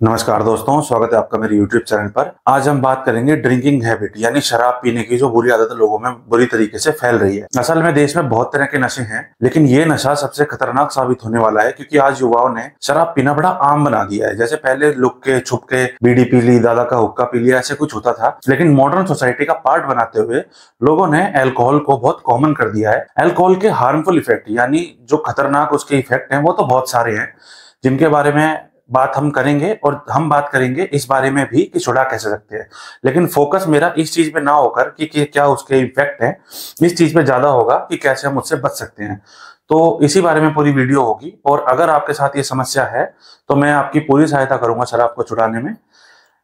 नमस्कार दोस्तों, स्वागत है आपका मेरे YouTube चैनल पर। आज हम बात करेंगे ड्रिंकिंग हैबिट यानी शराब पीने की जो बुरी आदत लोगों में बुरी तरीके से फैल रही है। असल में देश में बहुत तरह के नशे हैं, लेकिन ये नशा सबसे खतरनाक साबित होने वाला है क्योंकि आज युवाओं ने शराब पीना बड़ा आम बना दिया है। जैसे पहले लुक के छुप के बीड़ी पी ली, दादा का हुक्का पी लिया, ऐसे कुछ होता था, लेकिन मॉडर्न सोसाइटी का पार्ट बनाते हुए लोगों ने अल्कोहल को बहुत कॉमन कर दिया है। अल्कोहल के हार्मफुल इफेक्ट यानी जो खतरनाक उसके इफेक्ट हैं वो तो बहुत सारे हैं, जिनके बारे में बात हम करेंगे और हम बात करेंगे इस बारे में भी कि छुड़ा कैसे सकते हैं। लेकिन फोकस मेरा इस चीज पे ना होकर कि क्या उसके इफेक्ट हैं, इस चीज पे ज्यादा होगा कि कैसे हम उससे बच सकते हैं। तो इसी बारे में पूरी वीडियो होगी और अगर आपके साथ ये समस्या है तो मैं आपकी पूरी सहायता करूंगा शराब को छुड़ाने में।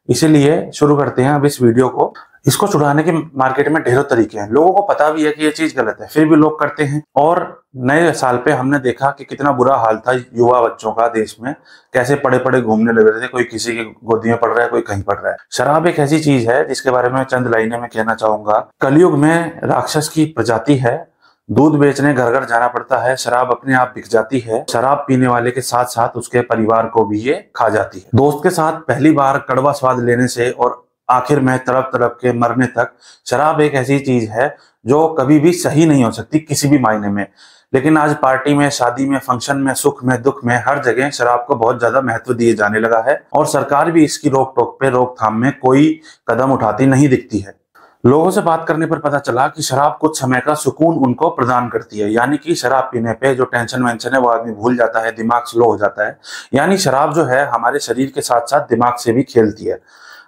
इसीलिए शुरू करते हैं अब इस वीडियो को। इसको छुड़ाने के मार्केट में ढेरों तरीके हैं, लोगों को पता भी है कि ये चीज गलत है, फिर भी लोग करते हैं। और नए साल पे हमने देखा कि कितना बुरा हाल था युवा बच्चों का देश में, कैसे पड़े पड़े घूमने लग रहे थे, कोई किसी की गोदी में पड़ रहा है, कोई कहीं पड़ रहा है। शराब एक ऐसी चीज है जिसके बारे में चंद लाइनें में कहना चाहूंगा। कलयुग में राक्षस की प्रजाति है, दूध बेचने घर घर जाना पड़ता है, शराब अपने आप बिक जाती है, शराब पीने वाले के साथ साथ उसके परिवार को भी ये खा जाती है। दोस्त के साथ पहली बार कड़वा स्वाद लेने से और आखिर में तड़प तड़प के मरने तक शराब एक ऐसी चीज है जो कभी भी सही नहीं हो सकती किसी भी मायने में। लेकिन आज पार्टी में, शादी में, फंक्शन में, सुख में, दुख में, हर जगह शराब को बहुत ज्यादा महत्व दिए जाने लगा है और सरकार भी इसकी रोक टोक पे, रोकथाम में कोई कदम उठाती नहीं दिखती है। लोगों से बात करने पर पता चला कि शराब कुछ समय का सुकून उनको प्रदान करती है, यानी कि शराब पीने पे जो टेंशन वेंशन है वो आदमी भूल जाता है, दिमाग स्लो हो जाता है। यानी शराब जो है हमारे शरीर के साथ साथ दिमाग से भी खेलती है।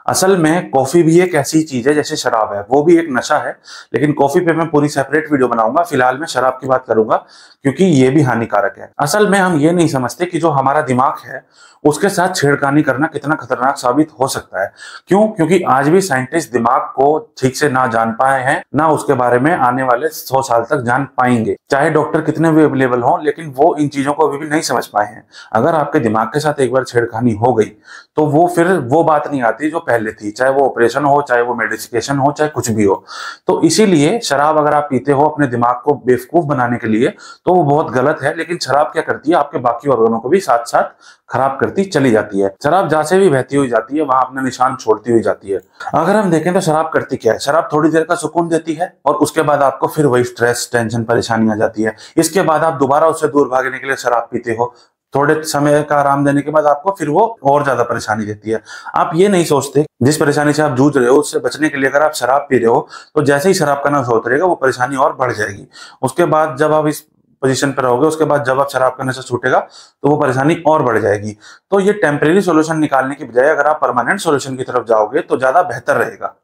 असल में कॉफी भी एक ऐसी चीज है जैसे शराब है, वो भी एक नशा है, लेकिन कॉफी पे मैं पूरी सेपरेट वीडियो बनाऊंगा। फिलहाल मैं शराब की बात करूंगा क्योंकि ये भी हानिकारक है। असल में हम ये नहीं समझते कि जो हमारा दिमाग है उसके साथ छेड़खानी करना कितना खतरनाक साबित हो सकता है। क्यों? क्योंकि आज भी साइंटिस्ट दिमाग को ठीक से ना जान पाए हैं, ना उसके बारे में आने वाले 100 साल तक जान पाएंगे। चाहे डॉक्टर कितने भी अवेलेबल हों, लेकिन वो इन चीजों को अभी भी नहीं समझ पाए हैं। अगर आपके दिमाग के साथ एक बार छेड़खानी हो गई तो वो फिर वो बात नहीं आती जो पहले थी, चाहे वो ऑपरेशन हो, चाहे वो मेडिकेशन हो, चाहे कुछ भी हो। तो इसीलिए शराब अगर आप पीते हो अपने दिमाग को बेवकूफ बनाने के लिए तो वो बहुत गलत है। लेकिन शराब क्या करती है, आपके बाकी ऑर्गनों को भी साथ साथ खराब करती चली जाती है। शराब जहां से भी बहती हुई जाती है वहां अपना निशान छोड़ती हुई जाती है। अगर हम देखें तो शराब करती क्या है, शराब थोड़ी देर का सुकून देती है और उसके बाद आपको फिर वही स्ट्रेस, टेंशन, परेशानी आ जाती है। इसके बाद आप दोबारा उससे दूर भागने के लिए शराब पीते हो, थोड़े समय का आराम देने के बाद आपको फिर वो और ज्यादा परेशानी देती है। आप ये नहीं सोचते जिस परेशानी से आप जूझ रहे हो उससे बचने के लिए अगर आप शराब पी रहे हो तो जैसे ही शराब का नशा उतरेगा वो परेशानी और बढ़ जाएगी। उसके बाद जब आप इस पोजीशन पर रहोगे, उसके बाद जब आप शराब का नशा छूटेगा तो वो परेशानी और बढ़ जाएगी। तो ये टेम्परेरी सॉल्यूशन निकालने की बजाय अगर आप परमानेंट सॉल्यूशन की तरफ जाओगे तो ज्यादा बेहतर रहेगा।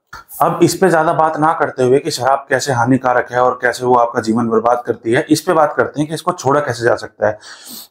अब इस पे ज्यादा बात ना करते हुए कि शराब कैसे हानिकारक है और कैसे वो आपका जीवन बर्बाद करती है, इस पे बात करते हैं कि इसको छोड़ा कैसे जा सकता है।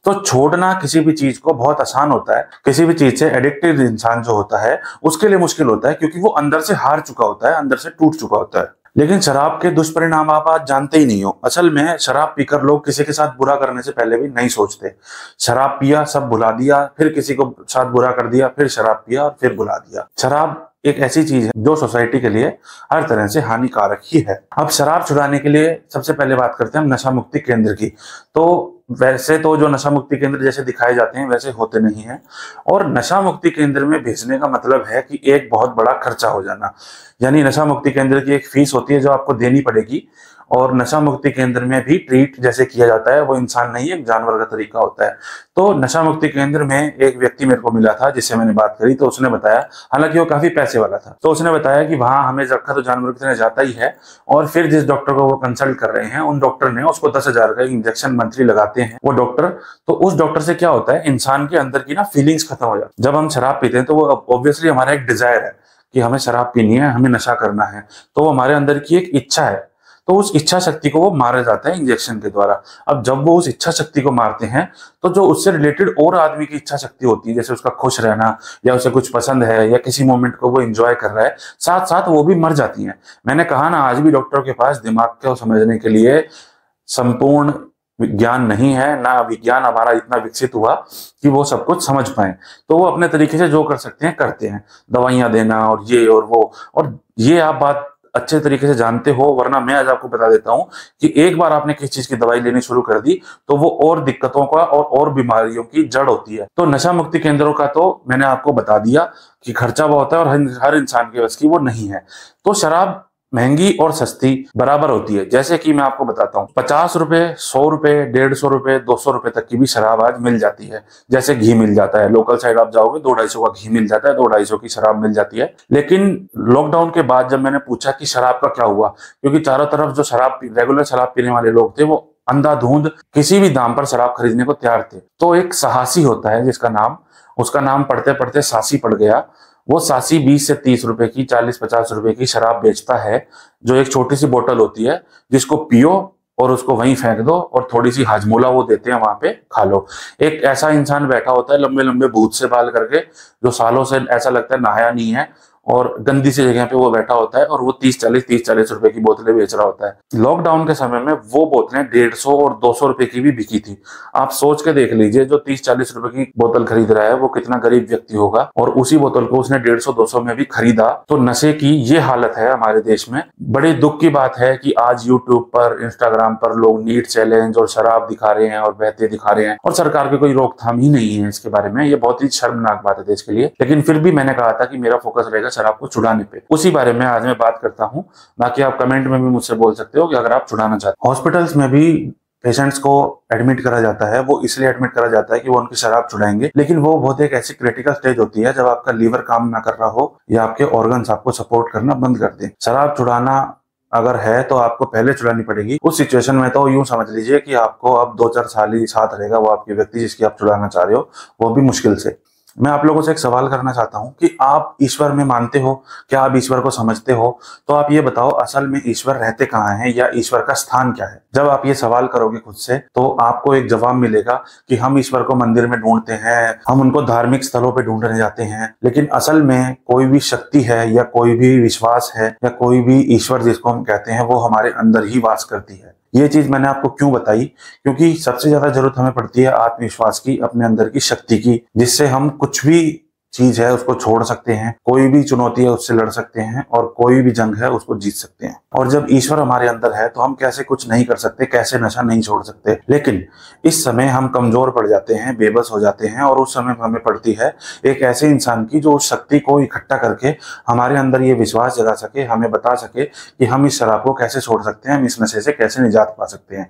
तो छोड़ना किसी भी चीज को बहुत आसान होता है। किसी भी चीज से एडिक्टेड इंसान जो होता है उसके लिए मुश्किल होता है क्योंकि वो अंदर से हार चुका होता है, अंदर से टूट चुका होता है। लेकिन शराब के दुष्परिणाम आप आज जानते ही नहीं हो। असल में शराब पीकर लोग किसी के साथ बुरा करने से पहले भी नहीं सोचते। शराब पिया, सब भुला दिया, फिर किसी को साथ बुरा कर दिया, फिर शराब पिया और फिर भुला दिया। शराब एक ऐसी चीज है जो सोसाइटी के लिए हर तरह से हानिकारक ही है। अब शराब छुड़ाने के लिए सबसे पहले बात करते हैं हम नशा मुक्ति केंद्र की। तो वैसे तो जो नशा मुक्ति केंद्र जैसे दिखाए जाते हैं वैसे होते नहीं हैं, और नशा मुक्ति केंद्र में भेजने का मतलब है कि एक बहुत बड़ा खर्चा हो जाना। यानी नशा मुक्ति केंद्र की एक फीस होती है जो आपको देनी पड़ेगी, और नशा मुक्ति केंद्र में भी ट्रीट जैसे किया जाता है वो इंसान नहीं, एक जानवर का तरीका होता है। तो नशा मुक्ति केंद्र में एक व्यक्ति मेरे को मिला था जिससे मैंने बात करी, तो उसने बताया, हालांकि वो काफी पैसे वाला था, तो उसने बताया कि वहां हमें रखा तो जानवर की तरह जाता ही है, और फिर जिस डॉक्टर को वो कंसल्ट कर रहे हैं उन डॉक्टर ने उसको 10,000 का इंजेक्शन मंथली लगाते हैं वो डॉक्टर। तो उस डॉक्टर से क्या होता है, इंसान के अंदर की ना फीलिंग्स खत्म हो जाती है। जब हम शराब पीते हैं तो वो ऑब्वियसली हमारा एक डिजायर है कि हमें शराब पीनी है, हमें नशा करना है, तो वो हमारे अंदर की एक इच्छा है। तो उस इच्छा शक्ति को वो मारा जाता है इंजेक्शन के द्वारा। अब जब वो उस इच्छा शक्ति को मारते हैं तो जो उससे रिलेटेड और आदमी की इच्छा शक्ति होती है, जैसे उसका खुश रहना या उसे कुछ पसंद है या किसी मोमेंट को वो एंजॉय कर रहा है, साथ साथ वो भी मर जाती हैं। मैंने कहा ना, आज भी डॉक्टर के पास दिमाग को समझने के लिए संपूर्ण विज्ञान नहीं है, ना विज्ञान हमारा इतना विकसित हुआ कि वो सब कुछ समझ पाए। तो वो अपने तरीके से जो कर सकते हैं करते हैं, दवाइयां देना और ये और वो। और ये आप बात अच्छे तरीके से जानते हो, वरना मैं आज आपको बता देता हूं कि एक बार आपने किसी चीज की दवाई लेनी शुरू कर दी तो वो और दिक्कतों का और बीमारियों की जड़ होती है। तो नशा मुक्ति केंद्रों का तो मैंने आपको बता दिया कि खर्चा बहुत है और हर इंसान के बस की वो नहीं है। तो शराब महंगी और सस्ती बराबर होती है। जैसे कि मैं आपको बताता हूँ, 50 रुपए, 100 रुपए, 150 रुपए, 200 रुपए तक की भी शराब आज मिल जाती है। जैसे घी मिल जाता है, लोकल साइड आप जाओगे 200-250 का घी मिल जाता है, 200-250 की शराब मिल जाती है। लेकिन लॉकडाउन के बाद जब मैंने पूछा कि शराब का क्या हुआ, क्योंकि चारों तरफ जो रेगुलर शराब पीने वाले लोग थे वो अंधाधुंध किसी भी दाम पर शराब खरीदने को तैयार थे। तो एक साहसी होता है जिसका नाम, उसका नाम पढ़ते पढ़ते सासी पड़ गया। वो सासी 20 से 30 रुपए की, 40-50 रुपए की शराब बेचता है, जो एक छोटी सी बोतल होती है जिसको पियो और उसको वहीं फेंक दो और थोड़ी सी हाजमोला वो देते हैं, वहां पे खा लो। एक ऐसा इंसान बैठा होता है लंबे लंबे भूत से बाल करके, जो सालों से ऐसा लगता है नहाया नहीं है और गंदी सी जगह पे वो बैठा होता है और वो 30-40 रुपए की बोतलें बेच रहा होता है। लॉकडाउन के समय में वो बोतलें 150 और 200 रुपए की भी बिकी थी। आप सोच के देख लीजिए, जो 30-40 रुपए की बोतल खरीद रहा है वो कितना गरीब व्यक्ति होगा, और उसी बोतल को उसने 150-200 में भी खरीदा। तो नशे की ये हालत है हमारे देश में। बड़े दुख की बात है कि आज यूट्यूब पर, इंस्टाग्राम पर लोग नीट चैलेंज और शराब दिखा रहे हैं और बहते दिखा रहे हैं, और सरकार की कोई रोकथाम ही नहीं है इसके बारे में। ये बहुत ही शर्मनाक बात है देश के लिए। लेकिन फिर भी मैंने कहा था कि मेरा फोकस रहेगा शराब को छुड़ाने पे, उसी बारे में आज मैं बात करता हूं। बाकी आप कमेंट में भी मुझसे बोल सकते हो कि अगर आप छुड़ाना चाहते हो। हॉस्पिटल्स में भी पेशेंट्स को एडमिट करा जाता है, वो इसलिए एडमिट करा जाता है कि वो उनकी शराब छुड़ाएंगे। लेकिन वो बहुत एक ऐसी क्रिटिकल स्टेज होती है जब आपका लीवर काम ना कर रहा हो या आपके ऑर्गन्स आपको सपोर्ट करना बंद कर दें। शराब छुड़ाना अगर है तो आपको पहले छुड़ानी पड़ेगी। उस सिचुएशन में तो यूं समझ लीजिए कि आपको अब 2-4 साल ही साथ रहेगा वो आपके व्यक्ति जिसकी आप छुड़ाना चाह रहे हो, वो भी मुश्किल से। मैं आप लोगों से एक सवाल करना चाहता हूं कि आप ईश्वर में मानते हो? क्या आप ईश्वर को समझते हो? तो आप ये बताओ, असल में ईश्वर रहते कहाँ हैं या ईश्वर का स्थान क्या है? जब आप ये सवाल करोगे खुद से तो आपको एक जवाब मिलेगा कि हम ईश्वर को मंदिर में ढूंढते हैं, हम उनको धार्मिक स्थलों पे ढूंढने जाते हैं। लेकिन असल में कोई भी शक्ति है या कोई भी विश्वास है या कोई भी ईश्वर जिसको हम कहते हैं, वो हमारे अंदर ही वास करती है। ये चीज मैंने आपको क्यों बताई? क्योंकि सबसे ज्यादा जरूरत हमें पड़ती है आत्मविश्वास की, अपने अंदर की शक्ति की, जिससे हम कुछ भी चीज है उसको छोड़ सकते हैं, कोई भी चुनौती है उससे लड़ सकते हैं और कोई भी जंग है उसको जीत सकते हैं। और जब ईश्वर हमारे अंदर है तो हम कैसे कुछ नहीं कर सकते, कैसे नशा नहीं छोड़ सकते। लेकिन इस समय हम कमजोर पड़ जाते हैं, बेबस हो जाते हैं, और उस समय हमें पड़ती है एक ऐसे इंसान की जो उस शक्ति को इकट्ठा करके हमारे अंदर ये विश्वास जगा सके, हमें बता सके कि हम इस शराब को कैसे छोड़ सकते हैं, हम इस नशे से कैसे निजात पा सकते हैं।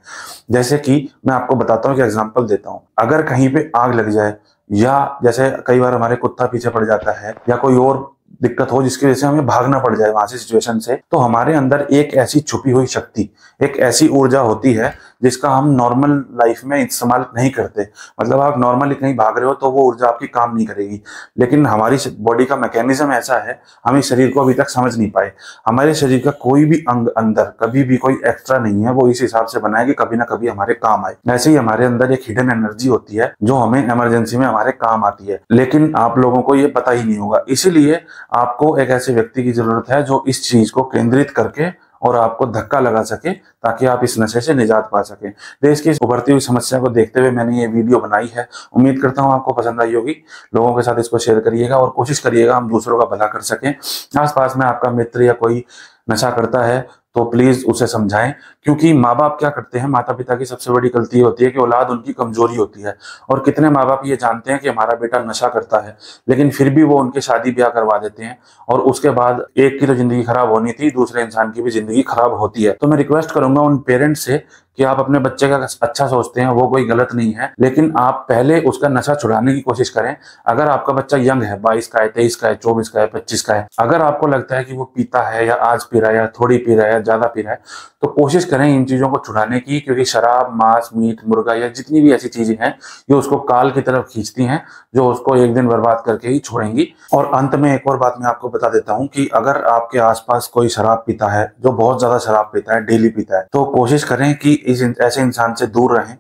जैसे कि मैं आपको बताता हूँ कि एग्जाम्पल देता हूँ। अगर कहीं पे आग लग जाए, या जैसे कई बार हमारे कुत्ता पीछे पड़ जाता है, या कोई और दिक्कत हो जिसकी वजह से हमें भागना पड़ जाए वहां से सिचुएशन से, तो हमारे अंदर एक ऐसी छुपी हुई शक्ति, एक ऐसी ऊर्जा होती है जिसका हम नॉर्मल लाइफ में इस्तेमाल नहीं करते। मतलब आप नॉर्मली कहीं भाग रहे हो तो वो ऊर्जा आपकी काम नहीं करेगी, लेकिन हमारी बॉडी का मैकेनिज्म ऐसा है, हम इस शरीर को अभी तक समझ नहीं पाए। हमारे शरीर का कोई भी अंग अंदर कभी भी कोई एक्स्ट्रा नहीं है, वो इस हिसाब से बना है कि कभी ना कभी हमारे काम आए। ऐसे ही हमारे अंदर एक हिडन एनर्जी होती है जो हमें इमरजेंसी में हमारे काम आती है, लेकिन आप लोगों को ये पता ही नहीं होगा। इसीलिए आपको एक ऐसे व्यक्ति की जरूरत है जो इस चीज को केंद्रित करके और आपको धक्का लगा सके, ताकि आप इस नशे से निजात पा सके। देश की इस उभरती हुई समस्या को देखते हुए मैंने ये वीडियो बनाई है। उम्मीद करता हूँ आपको पसंद आई होगी। लोगों के साथ इसको शेयर करिएगा और कोशिश करिएगा हम दूसरों का भला कर सकें। आसपास में आपका मित्र या कोई नशा करता है तो प्लीज उसे समझाएं, क्योंकि माँ बाप क्या करते हैं, माता पिता की सबसे बड़ी गलती होती है कि औलाद उनकी कमजोरी होती है। और कितने माँ बाप ये जानते हैं कि हमारा बेटा नशा करता है, लेकिन फिर भी वो उनके शादी ब्याह करवा देते हैं, और उसके बाद एक की तो जिंदगी खराब होनी थी, दूसरे इंसान की भी जिंदगी खराब होती है। तो मैं रिक्वेस्ट करूंगा उन पेरेंट्स से कि आप अपने बच्चे का अच्छा सोचते हैं, वो कोई गलत नहीं है, लेकिन आप पहले उसका नशा छुड़ाने की कोशिश करें। अगर आपका बच्चा यंग है, 22 का है, 23 का है, 24 का है, 25 का है, अगर आपको लगता है कि वो पीता है या आज पी रहा है या थोड़ी पी रहा है या ज्यादा पी रहा है, तो कोशिश करें इन चीजों को छुड़ाने की, क्योंकि शराब, मांस, मीट, मुर्गा या जितनी भी ऐसी चीजें हैं ये उसको काल की तरफ खींचती हैं, जो उसको एक दिन बर्बाद करके ही छोड़ेंगी। और अंत में एक और बात मैं आपको बता देता हूं कि अगर आपके आसपास कोई शराब पीता है, जो बहुत ज्यादा शराब पीता है, डेली पीता है, तो कोशिश करें कि ऐसे इंसान से दूर रहें।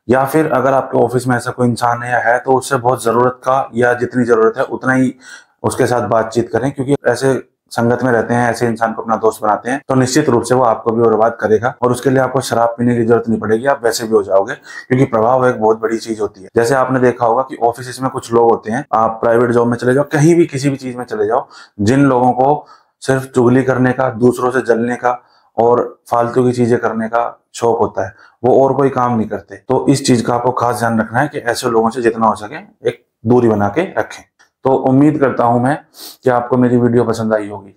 या फिर अगर आपके ऑफिस में ऐसा कोई इंसान है तो उससे बहुत जरूरत का या जितनी जरूरत है उतना ही उसके साथ बातचीत करें, क्योंकि ऐसे संगत में रहते हैं, ऐसे इंसान को अपना दोस्त बनाते हैं, तो निश्चित रूप से वो आपको भी बर्बाद करेगा। और उसके लिए आपको शराब पीने की जरूरत नहीं पड़ेगी, आप वैसे भी हो जाओगे, क्योंकि प्रभाव एक बहुत बड़ी चीज होती है। जैसे आपने देखा होगा कि ऑफिस में कुछ लोग होते हैं, आप प्राइवेट जॉब में चले जाओ, कहीं भी किसी भी चीज में चले जाओ, जिन लोगों को सिर्फ चुगली करने का, दूसरों से जलने का और फालतू की चीजें करने का शौक होता है, वो और कोई काम नहीं करते। तो इस चीज का आपको खास ध्यान रखना है कि ऐसे लोगों से जितना हो सके एक दूरी बना के रखें। तो उम्मीद करता हूं मैं कि आपको मेरी वीडियो पसंद आई होगी।